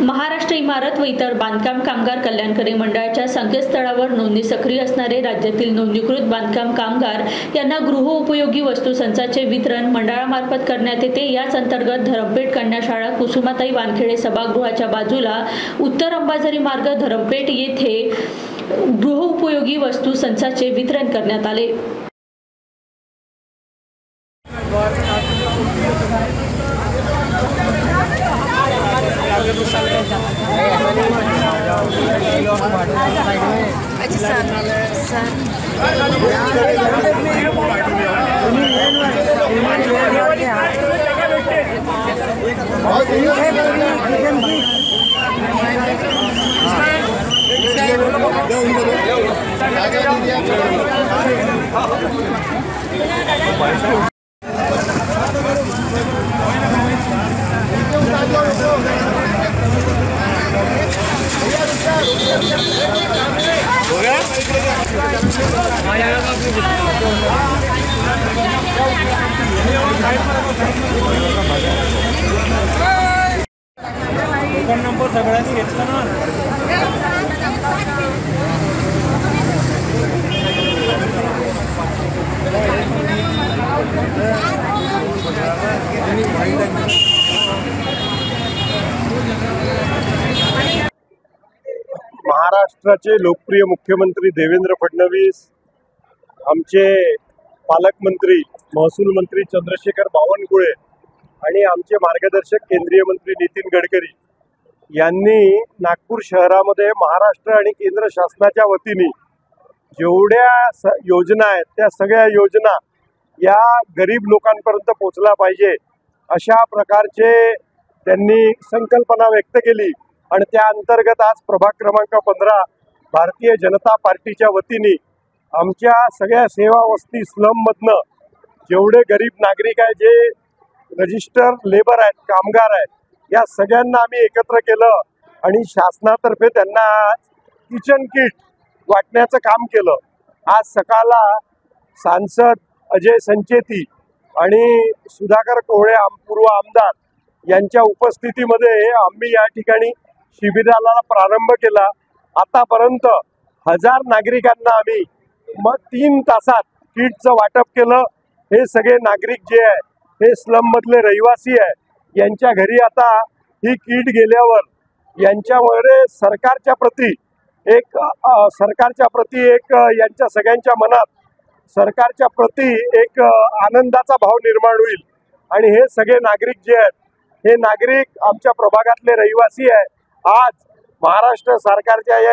महाराष्ट्र इमारत व इतर बांधकाम कामगार कल्याणकारी मंडळाच्या संकेतस्थळावर नोंदणी सक्रिय असणारे राज्यातील नोंदणीकृत बांधकाम कामगार यांना गृहोपयोगी वस्तू संचाचे वितरण मंडळामार्फत करण्यात येते। याच अंतर्गत धरमपेठ कन्या शाळा कुसुमाताई वानखेडे सभागृहाच्या बाजूला उत्तर अंबाझरी मार्ग धरमपेठ येथे गृहोपयोगी वस्तू संचाचे वितरण करण्यात आले। नंबर सगळ्यांनी घेतला ना। महाराष्ट्राचे लोकप्रिय मुख्यमंत्री देवेंद्र फडणवीस, आमचे पालकमंत्री महसूल मंत्री चंद्रशेखर बावनकुळे आणि आमचे मार्गदर्शक केंद्रीय मंत्री नितीन गडकरी यांनी नागपूर शहरामध्ये महाराष्ट्र आणि केंद्र शासनाच्या वतीने जेवढ्या योजना आहेत त्या सगळ्या योजना या गरीब लोकांपर्यंत पोहोचला पाहिजे अशा प्रकारचे त्यांनी संकल्पना व्यक्त केली आणि त्या अंतर्गत आज प्रभाग क्रमांक 15 भारतीय जनता पार्टीच्या वतीने आमच्या सगळ्या सेवा वस्ती स्लममधनं जेवढे गरीब नागरिक आहेत, जे रजिस्टर लेबर आहेत, कामगार आहेत, या सगळ्यांना आम्ही एकत्र केलं आणि शासनातर्फे त्यांना किचन किट वाटण्याचं काम केलं। आज सकाळला सांसद अजय संचेती आणि सुधाकर कोहळे पूर्व आमदार यांच्या उपस्थितीमध्ये आम्ही या ठिकाणी शिबिराला प्रारंभ केला। आतापर्यंत 1000 नागरिकांना आम्ही 3 तासात किटचं वाटप केलं। हे सगळे नागरिक जे आहे हे स्लम मधले रहिवासी आहे, यांच्या घरी आता ही किट गेल्यावर यांच्यामुळे सरकारच्या प्रती एक यांच्या सगळ्यांच्या मनात सरकारच्या प्रती एक आनंदाचा भाव निर्माण होईल आणि हे सगळे नागरिक जे आहेत हे नागरिक आमच्या प्रभागातले रहिवासी आहे। आज महाराष्ट्र सरकारच्या या